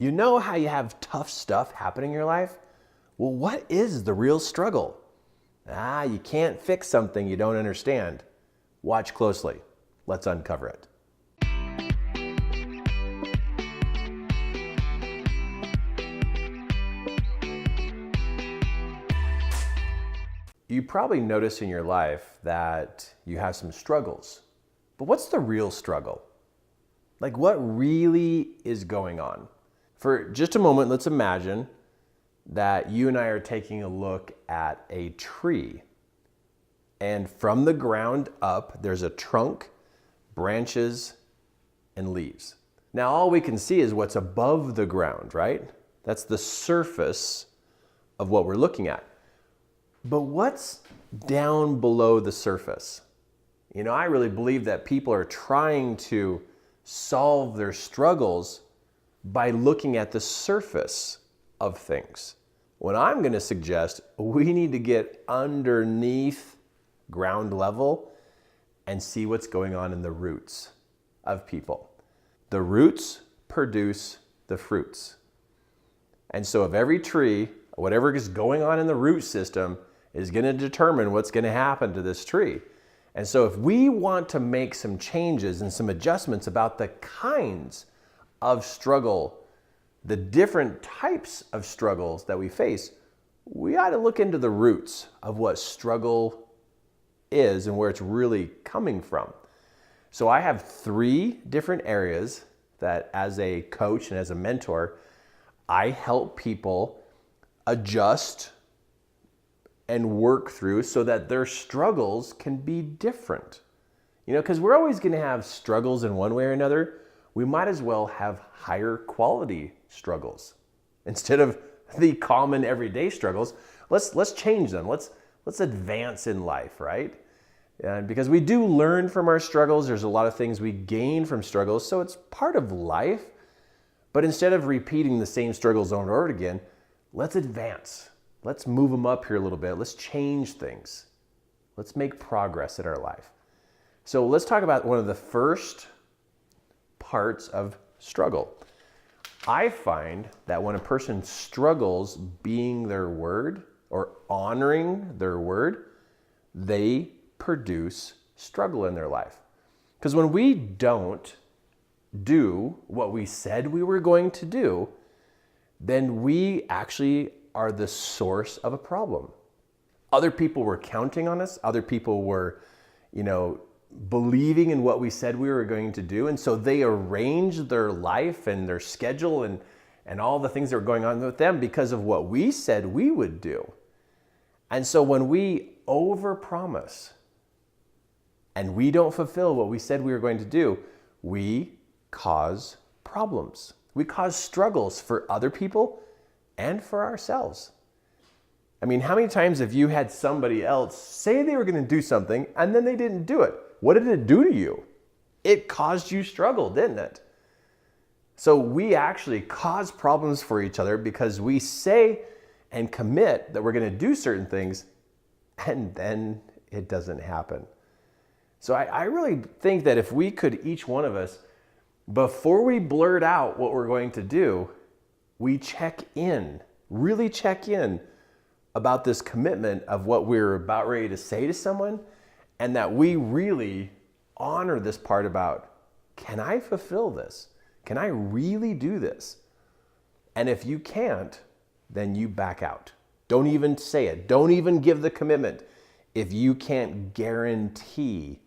You know how you have tough stuff happening in your life? Well, what is the real struggle? You can't fix something you don't understand. Watch closely. Let's uncover it. You probably notice in your life that you have some struggles. But what's the real struggle? Like, what really is going on? For just a moment, let's imagine that you and I are taking a look at a tree. And from the ground up, there's a trunk, branches, and leaves. Now, all we can see is what's above the ground, right? That's the surface of what we're looking at. But what's down below the surface? You know, I really believe that people are trying to solve their struggles by looking at the surface of things. When I'm going to suggest we need to get underneath ground level and see what's going on in the roots of people. The roots produce the fruits. And so if every tree, whatever is going on in the root system, is going to determine what's going to happen to this tree. And so if we want to make some changes and some adjustments about the kinds of struggle, the different types of struggles that we face, we ought to look into the roots of what struggle is and where it's really coming from. So I have 3 different areas that as a coach and as a mentor, I help people adjust and work through so that their struggles can be different. You know, because we're always going to have struggles in one way or another. We might as well have higher quality struggles instead of the common everyday struggles. Let's change them. Let's advance in life, right? And because we do learn from our struggles, there's a lot of things we gain from struggles, so it's part of life. But instead of repeating the same struggles over and over again, let's advance. Let's move them up here a little bit. Let's change things. Let's make progress in our life. So let's talk about one of the first parts of struggle. I find that when a person struggles being their word or honoring their word, they produce struggle in their life. Because when we don't do what we said we were going to do, then we actually are the source of a problem. Other people were counting on us. Other people were, believing in what we said we were going to do. And so they arranged their life and their schedule and all the things that were going on with them because of what we said we would do. And so when we overpromise and we don't fulfill what we said we were going to do, we cause problems. We cause struggles for other people and for ourselves. I mean, how many times have you had somebody else say they were going to do something and then they didn't do it? What did it do to you? It caused you struggle, didn't it? So we actually cause problems for each other because we say and commit that we're going to do certain things and then it doesn't happen. So I really think that if we could, each one of us, before we blurt out what we're going to do, we really check in about this commitment of what we're about ready to say to someone, and that we really honor this part about, can I fulfill this? Can I really do this? And if you can't, then you back out. Don't even say it. Don't even give the commitment if you can't guarantee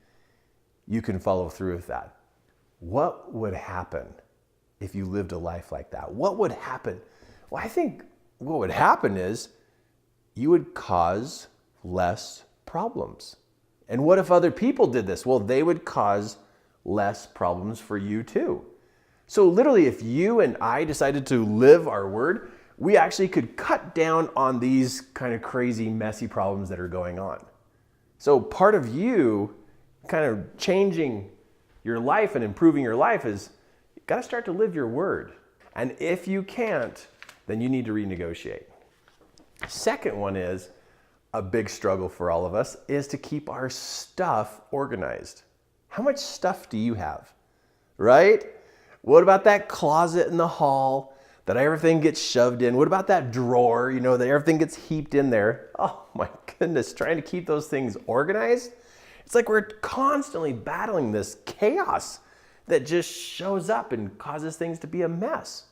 you can follow through with that. What would happen if you lived a life like that? What would happen? Well, I think what would happen is you would cause less problems. And what if other people did this? Well, they would cause less problems for you too. So literally, if you and I decided to live our word, we actually could cut down on these kind of crazy, messy problems that are going on. So part of you kind of changing your life and improving your life is you got to start to live your word. And if you can't, then you need to renegotiate. Second one is a big struggle for all of us is to keep our stuff organized. How much stuff do you have? Right? What about that closet in the hall that everything gets shoved in? What about that drawer, that everything gets heaped in there? Oh my goodness, trying to keep those things organized. It's like we're constantly battling this chaos that just shows up and causes things to be a mess.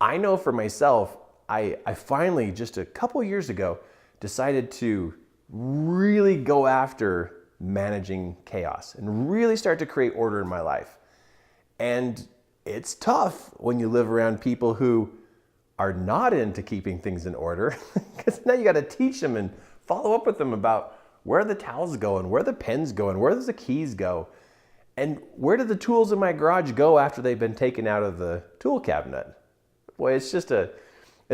I know for myself, I finally, just a couple years ago, decided to really go after managing chaos and really start to create order in my life. And it's tough when you live around people who are not into keeping things in order, because now you got to teach them and follow up with them about where the towels go and where the pens go and where does the keys go and where do the tools in my garage go after they've been taken out of the tool cabinet. Boy, it's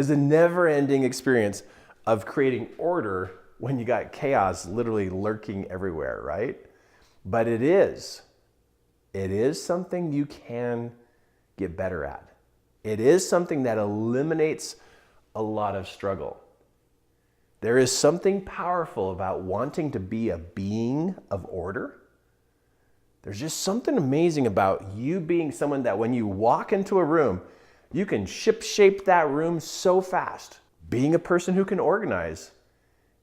a never-ending experience of creating order when you got chaos literally lurking everywhere, right? But it is something you can get better at. It is something that eliminates a lot of struggle. There is something powerful about wanting to be a being of order. There's just something amazing about you being someone that when you walk into a room, you can shape that room so fast. Being a person who can organize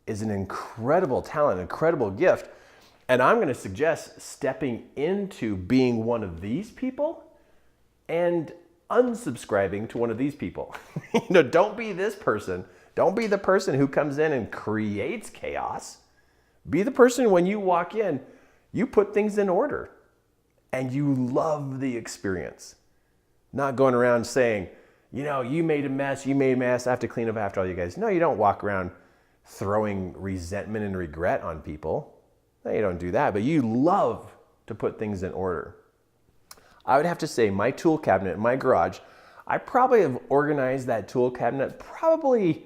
is an incredible talent, incredible gift. And I'm going to suggest stepping into being one of these people and unsubscribing to one of these people. Don't be this person. Don't be the person who comes in and creates chaos. Be the person when you walk in, you put things in order and you love the experience. Not going around saying, you made a mess, I have to clean up after all you guys. No, you don't walk around throwing resentment and regret on people. No, you don't do that, but you love to put things in order. I would have to say my tool cabinet in my garage, I probably have organized that tool cabinet probably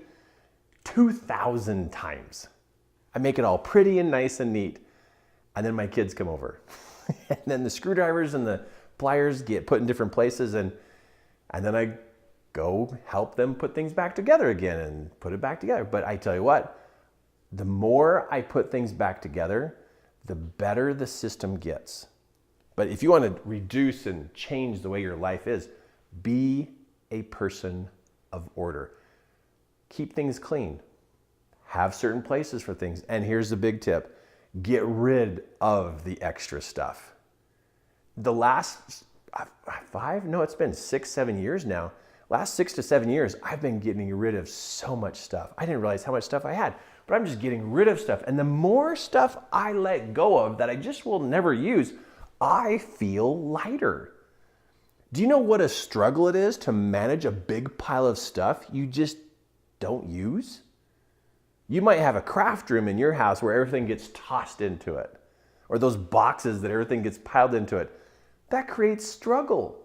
2,000 times. I make it all pretty and nice and neat, and then my kids come over. And then the screwdrivers and the pliers get put in different places, and then I go help them put things back together again and put it back together. But I tell you what, the more I put things back together, the better the system gets. But if you want to reduce and change the way your life is, be a person of order. Keep things clean. Have certain places for things. And here's the big tip. Get rid of the extra stuff. The last it's been 6-7 years now. Last 6 to 7 years, I've been getting rid of so much stuff. I didn't realize how much stuff I had, but I'm just getting rid of stuff. And the more stuff I let go of that I just will never use, I feel lighter. Do you know what a struggle it is to manage a big pile of stuff you just don't use? You might have a craft room in your house where everything gets tossed into it, or those boxes that everything gets piled into it. That creates struggle.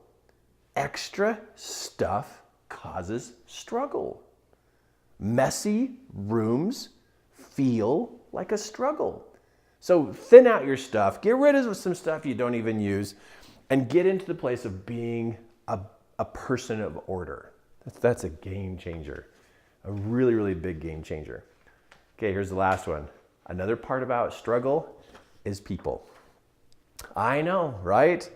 Extra stuff causes struggle. Messy rooms feel like a struggle. So thin out your stuff, get rid of some stuff you don't even use, and get into the place of being a person of order. That's a game changer, a really, really big game changer. Okay, here's the last one. Another part about struggle is people. I know, right?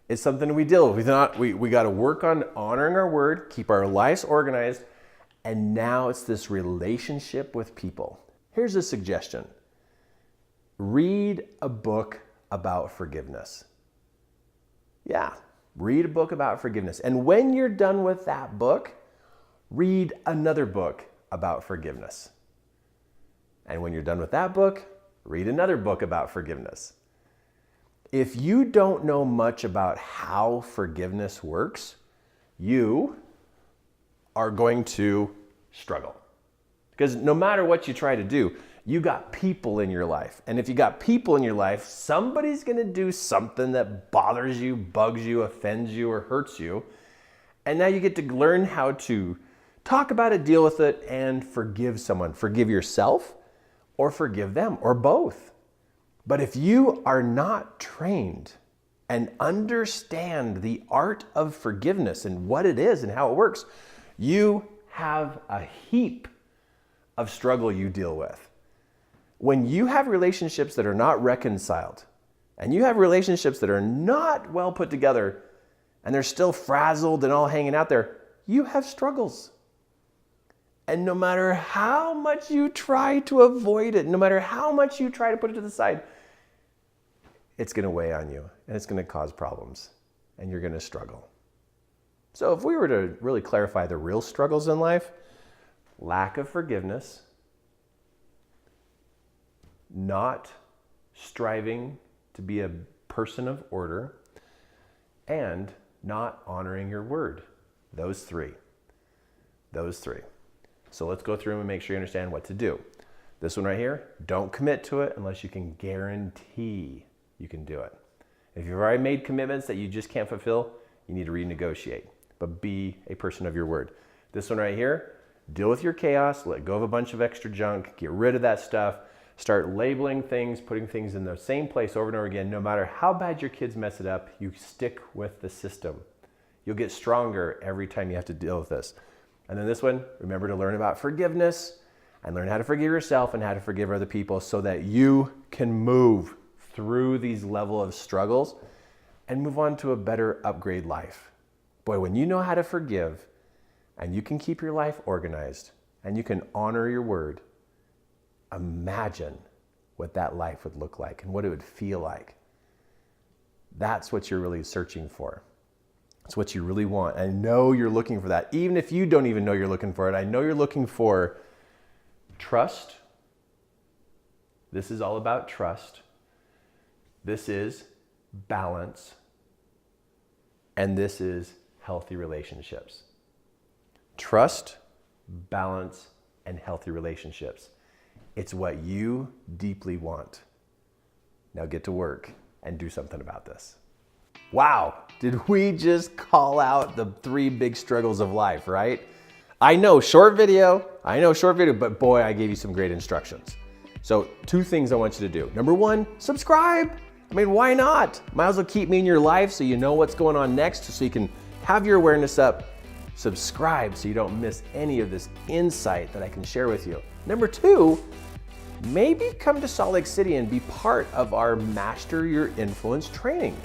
It's something we deal with. We got to work on honoring our word, keep our lives organized, and now it's this relationship with people. Here's a suggestion. Read a book about forgiveness. Yeah, read a book about forgiveness. And when you're done with that book, read another book about forgiveness. And when you're done with that book, read another book about forgiveness. If you don't know much about how forgiveness works, you are going to struggle. Because no matter what you try to do, you got people in your life. And if you got people in your life, somebody's going to do something that bothers you, bugs you, offends you, or hurts you. And now you get to learn how to talk about it, deal with it, and forgive someone. Forgive yourself or forgive them, or both. But if you are not trained and understand the art of forgiveness and what it is and how it works, you have a heap of struggle you deal with. When you have relationships that are not reconciled, and you have relationships that are not well put together, and they're still frazzled and all hanging out there, you have struggles. And no matter how much you try to avoid it, no matter how much you try to put it to the side, it's going to weigh on you and it's going to cause problems and you're going to struggle. So if we were to really clarify the real struggles in life, lack of forgiveness, not striving to be a person of order, and not honoring your word. Those three. So let's go through them and make sure you understand what to do. This one right here, don't commit to it unless you can guarantee you can do it. If you've already made commitments that you just can't fulfill, you need to renegotiate. But be a person of your word. This one right here, deal with your chaos, let go of a bunch of extra junk, get rid of that stuff, start labeling things, putting things in the same place over and over again. No matter how bad your kids mess it up, you stick with the system. You'll get stronger every time you have to deal with this. And then this one, remember to learn about forgiveness and learn how to forgive yourself and how to forgive other people so that you can move through these level of struggles and move on to a better upgrade life. Boy, when you know how to forgive and you can keep your life organized and you can honor your word, imagine what that life would look like and what it would feel like. That's what you're really searching for. It's what you really want. I know you're looking for that. Even if you don't even know you're looking for it, I know you're looking for trust. This is all about trust. This is balance. And this is healthy relationships. Trust, balance, and healthy relationships. It's what you deeply want. Now get to work and do something about this. Wow, did we just call out the 3 big struggles of life, right? I know, short video, but boy, I gave you some great instructions. So 2 things I want you to do. Number 1, subscribe. I mean, why not? Might as well keep me in your life so you know what's going on next, so you can have your awareness up. Subscribe so you don't miss any of this insight that I can share with you. Number 2, maybe come to Salt Lake City and be part of our Master Your Influence training.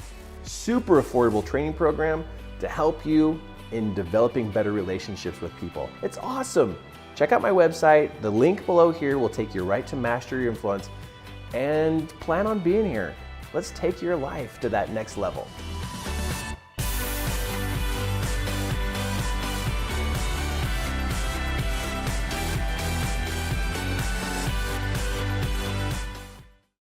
Super affordable training program to help you in developing better relationships with people. It's awesome. Check out my website. The link below here will take you right to Master Your Influence and plan on being here. Let's take your life to that next level.